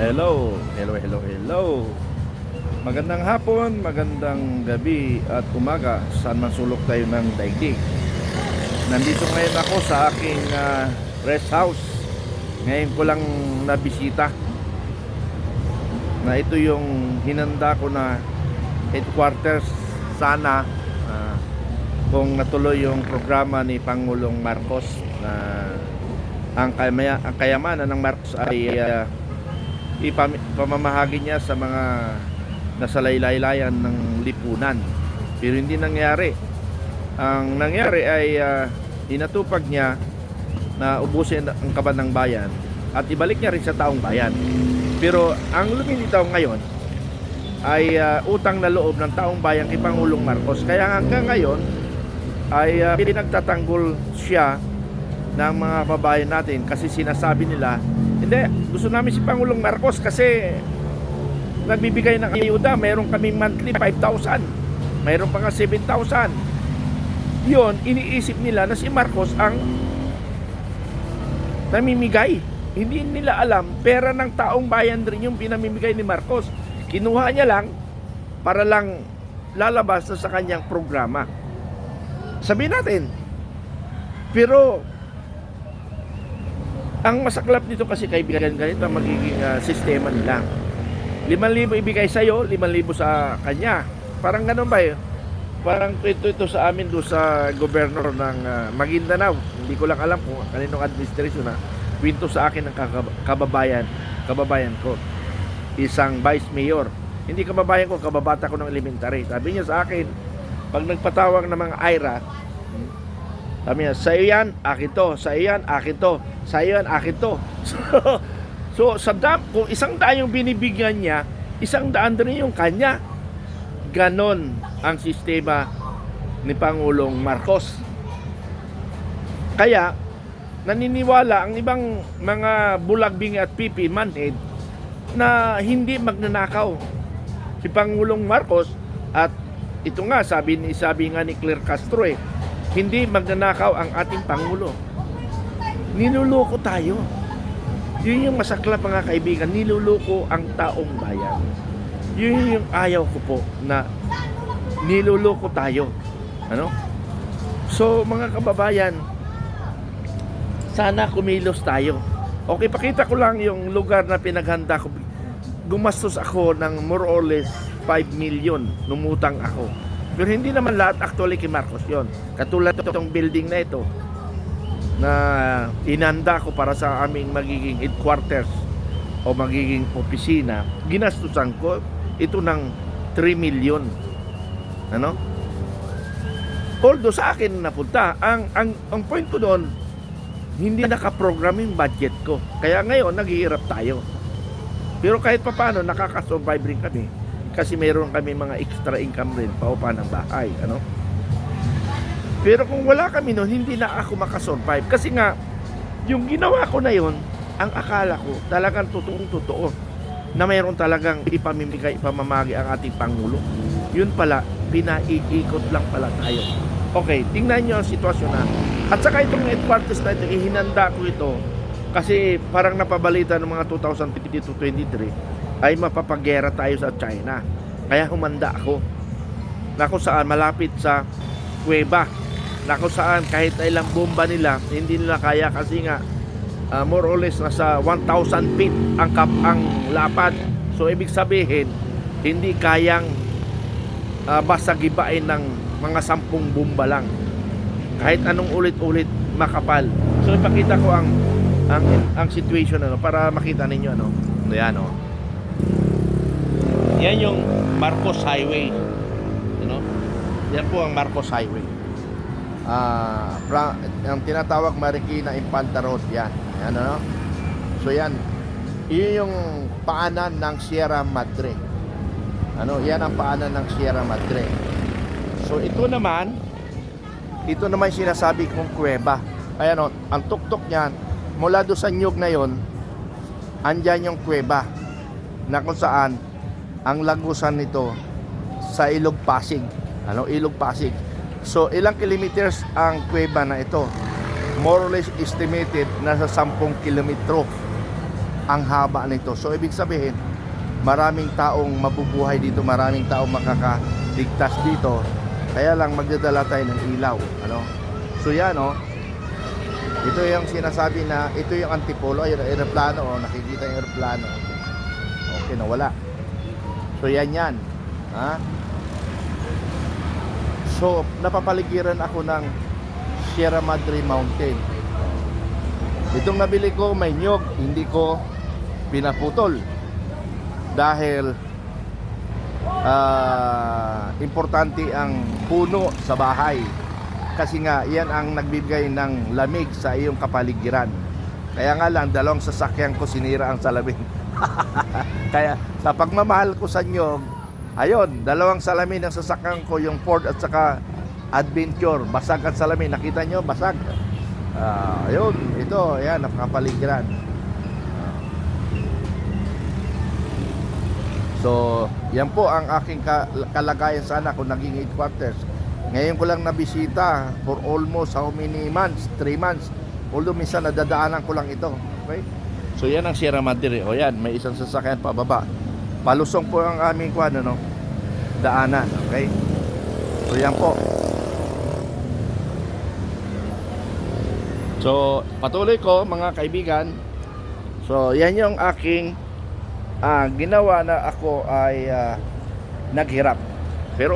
Hello, hello, hello, hello. Magandang hapon, magandang gabi at umaga saan man sulok tayo ng daigdig. Nandito ngayon ako sa aking rest house. Ngayon ko lang nabisita na ito yung hinanda ko na headquarters sana kung natuloy yung programa ni Pangulong Marcos na ang kayamanan ng Marcos ay ipamamahagi niya sa mga nasa laylayan ng lipunan. Pero hindi nangyari. Ang nangyari ay inatupag niya na ubusin ang kaban ng bayan at ibalik niya rin sa taong bayan. Pero ang lumilitaw ngayon ay utang na loob ng taong bayan kay Pangulong Marcos. Kaya hanggang ngayon ay pinagtatanggol siya ng mga kababayan natin kasi sinasabi nila, hindi, gusto namin si Pangulong Marcos kasi nagbibigay ng ayuda. Mayroon kaming monthly 5,000, mayroon pa nga 7,000. Yun, iniisip nila na si Marcos ang namimigay. Hindi nila alam, pera ng taong bayan rin yung pinamimigay ni Marcos. Kinuha niya lang para lang lalabas na sa kanyang programa. Sabihin natin. Pero ang masaklap nito kasi kaibigan, ganito ang magiging sistema nila. 5,000 ibigay sa'yo, 5,000 sa kanya. Parang ganun ba eh? Parang ito sa amin doon sa gobernador ng Maguindanao. Hindi ko lang alam kung kaninong administration na kwento sa akin ng kababayan ko. Isang vice mayor. Hindi kababayan ko, kababata ko ng elementary. Sabi niya sa akin, pag nagpatawag ng mga IRA, sabi niya, sa iyo yan, akin to. Sa iyo yan, akin to. Sa iyo yan, akin to. So kung 100 yung binibigyan niya, 100 rin yung kanya. Ganon ang sistema ni Pangulong Marcos. Kaya, naniniwala ang ibang mga bulagbing at pipi manhead na hindi magnanakaw si Pangulong Marcos. At ito nga, sabi nga ni Claire Castro hindi magnanakaw ang ating Pangulo. Niluloko tayo. Yun yung masaklap mga kaibigan. Niluloko ang taong bayan. Yun yung ayaw ko po na niluloko tayo. Ano? So mga kababayan, sana kumilos tayo. Okay, pakita ko lang yung lugar na pinaghanda ko. Gumastos ako ng more or less 5 million. Numutang ako. Pero hindi naman lahat actually kay Marcos yon. Katulad itong building na ito na inanda ko para sa aming magiging headquarters o magiging opisina, ginastusan ko ito ng 3 million. Ano? Although sa akin napunta, ang point ko doon, hindi nakaprogram yung budget ko. Kaya ngayon naghihirap tayo. Pero kahit papaano nakakasurvive rin kami. Kasi mayroon kami mga extra income rin paupa ng bahay, ano? Pero kung wala kami noon, hindi na ako makasurvive. Kasi nga, yung ginawa ko na yon, ang akala ko talagang totoong-totoo na mayroon talagang ipamamagi ang ating Pangulo. Yun pala, pinaiikot lang pala tayo. Okay, tingnan nyo ang sitwasyon na. At saka itong headquarters na ito, ihinanda ko ito kasi parang napabalita ng mga 2022-23 ay mapapagera tayo sa China. Kaya humanda ako na kung saan malapit sa kuweba, na kung saan kahit ilang bomba nila hindi nila kaya kasi nga more or less nasa 1,000 feet ang lapad. So ibig sabihin hindi kayang basagibain ng mga 10 bomba lang kahit anong ulit-ulit makapal. So ipakita ko ang situation para makita ninyo Ayan Yan yung Marcos Highway. Yan po ang Marcos Highway. Ang tinatawag Marikina Infanta Road. Yan. So yan. Yun yung paanan ng Sierra Madre. Yan ang paanan ng Sierra Madre. So ito naman sinasabi kong kuweba. Ayan ang tuktok niyan mula doon sa nyug na yon, andyan yung kuweba na kung saan ang lagusan nito sa Ilog Pasig. Ilog Pasig. So ilang kilometers ang kuweba na ito? More or less estimated nasa 10 kilometro ang haba nito. So ibig sabihin, maraming taong mabubuhay dito, maraming taong makakaligtas dito. Kaya lang magdadala tayo ng ilaw, ano? So yan, oh. Ito yung sinasabi na ito yung antipolo, ayun, aeroplano, oh, nakikita yung aeroplano. Okay, nawala. So yan, ha? So napapaligiran ako ng Sierra Madre Mountain. Itong nabili ko may nyog, hindi ko pinaputol dahil importante ang puno sa bahay kasi nga yan ang nagbibigay ng lamig sa iyong kapaligiran. Kaya nga lang dalawang sasakyan ko sinira ang salamin. Kaya sa pagmamahal ko sa nyog, ayun, dalawang salamin ang sasakyan ko, yung Ford at saka Adventure, basag ang salamin. Nakita nyo, basag. Ayun, ito, yan, napakapaligiran. So, yan po ang aking kalagayan sana kung naging headquarters. Ngayon ko lang nabisita for almost how many months? 3 months. Although minsan nadadaanan ko lang ito. Okay? So, yan ang Sierra Madre. O yan, may isang sasakyan pababa. Palusong po ang aming daanan. Okay? So, yan po. So, patuloy ko mga kaibigan. So, yan yung aking ginawa na ako ay naghirap. Pero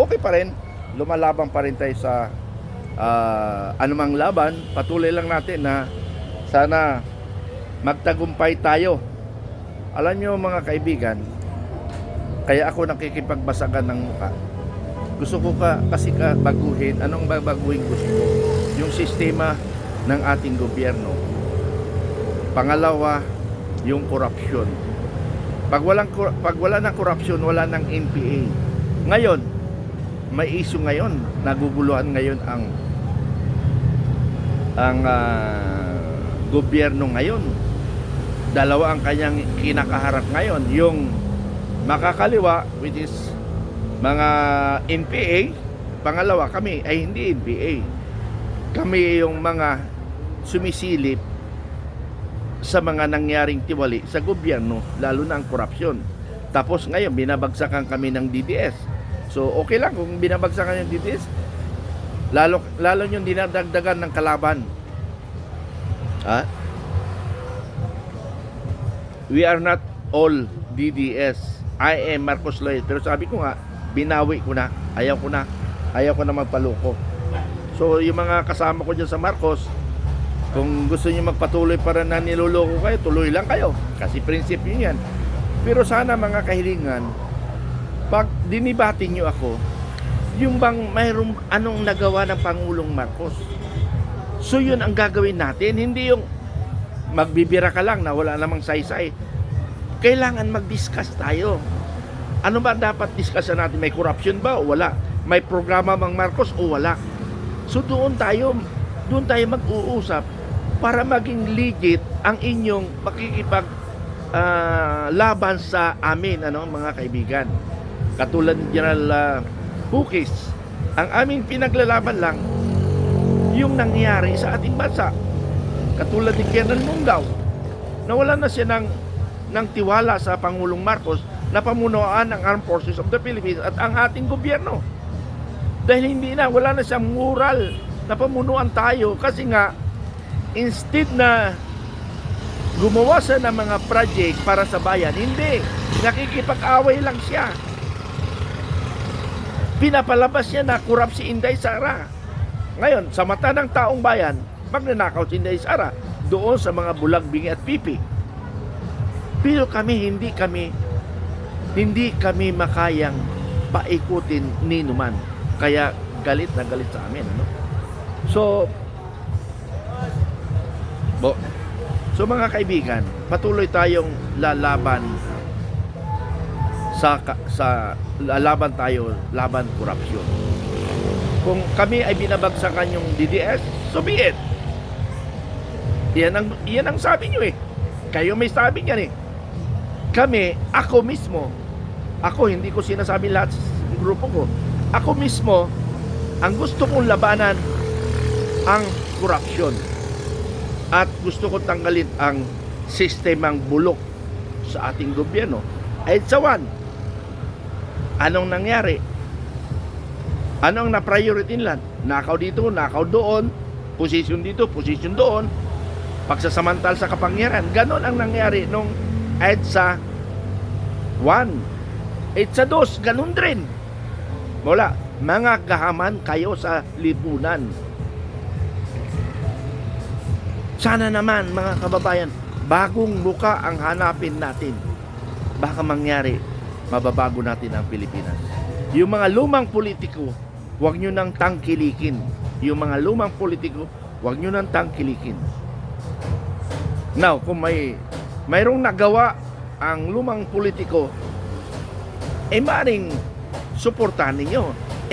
okay pa rin. Lumalaban pa rin tayo sa anumang laban. Patuloy lang natin na sana magtagumpay tayo. Alam nyo mga kaibigan, kaya ako nakikipagbasagan ng mukha. Gusto ko kasi baguhin. Anong baguhin gusto ko? Yung sistema ng ating gobyerno. Pangalawa, yung korupsyon. Pag wala ng korupsyon, wala ng NPA. Ngayon, may issue ngayon, naguguluhan ngayon ang gobyerno ngayon. Dalawa ang kanyang kinakaharap ngayon, yung makakaliwa, which is mga NPA. Pangalawa, kami ay hindi NPA. Kami yung mga sumisilip sa mga nangyaring tiwali sa gobyerno, lalo na ang korupsyon. Tapos ngayon binabagsakan kami ng DDS. So okay lang kung binabagsakan yung DDS, lalo yung dinadagdagan ng kalaban. We are not all DDS. I am Marcos Loy. Pero sabi ko nga, binawi ko na. Ayaw ko na magpaloko. So yung mga kasama ko dyan sa Marcos, kung gusto niyo magpatuloy para na niloloko kayo, tuloy lang kayo. Kasi prinsipyo yan. Pero sana mga kahilingan, pag dinibati niyo ako, yung bang mayroong anong nagawa ng Pangulong Marcos. So yun ang gagawin natin. Hindi yung magbibira ka lang na wala namang saysay. Kailangan mag-discuss tayo. Ano ba dapat discussan natin? May corruption ba o wala? May programa bang Marcos o wala? So doon tayo mag-uusap para maging legit ang inyong laban sa amin, mga kaibigan. Katulad ni General Bukis, ang aming pinaglalaban lang yung nangyari sa ating bansa. Katulad ni Colonel Mungaw, nawalan na siya ng tiwala sa Pangulong Marcos na pamunuan ng Armed Forces of the Philippines at ang ating gobyerno. Dahil wala na siyang moral na pamunuan tayo kasi nga instead na gumawa siya ng mga project para sa bayan, hindi. Nakikipag-away lang siya. Pinapalabas niya na kurap si Inday Sara. Ngayon, sa mata ng taong bayan, magnanakaw si Inday Sara doon sa mga bulag, bingi at pipi. Pero hindi kami makayang paikutin ni numan. Kaya galit na galit sa amin. So mga kaibigan, patuloy tayong lalaban laban korupsyon. Kung kami ay binabagsakan yung DDS, so be it. Yan ang sabi nyo eh. Kayo may sabi niyan eh. Ako mismo, hindi ko sinasabi lahat ng grupo ko. Ako mismo, ang gusto kong labanan ang korupsyon. At gusto ko tanggalin ang sistemang bulok sa ating gobyerno. EDSA 1, anong nangyari? Ano ang na-priority nila? Nakaw dito, nakaw doon, posisyon dito, posisyon doon, pagsasamantal sa kapangyarihan. Ganon ang nangyari nung EDSA 1. EDSA 2, ganon din. Wala, mga gahaman kayo sa lipunan. Sana naman mga kababayan, bagong muka ang hanapin natin. Baka mangyari, mababago natin ang Pilipinas. Yung mga lumang politiko, huwag nyo nang tangkilikin. Yung mga lumang politiko, huwag nyo nang tangkilikin. Now, kung mayroong nagawa ang lumang politiko, maring suportahan ninyo.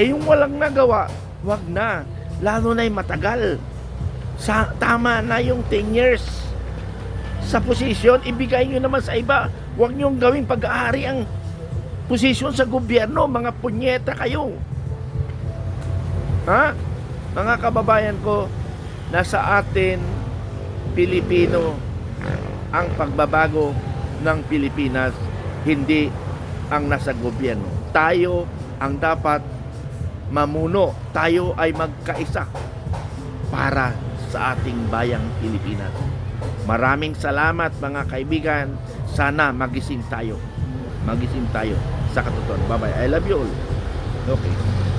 Yung walang nagawa, huwag na. Lalo na'y matagal. Tama na yung 10 years sa posisyon, ibigay nyo naman sa iba. Huwag nyo gawing pag-aari ang posisyon sa gobyerno. Mga punyeta kayo. Ha? Mga kababayan ko, nasa atin, Pilipino, ang pagbabago ng Pilipinas, hindi ang nasa gobyerno. Tayo ang dapat mamuno. Tayo ay magkaisa para sa ating bayang Pilipinas. Maraming salamat mga kaibigan. Sana magising tayo. Magising tayo sa katotohanan. Bye-bye. I love you all. Okay.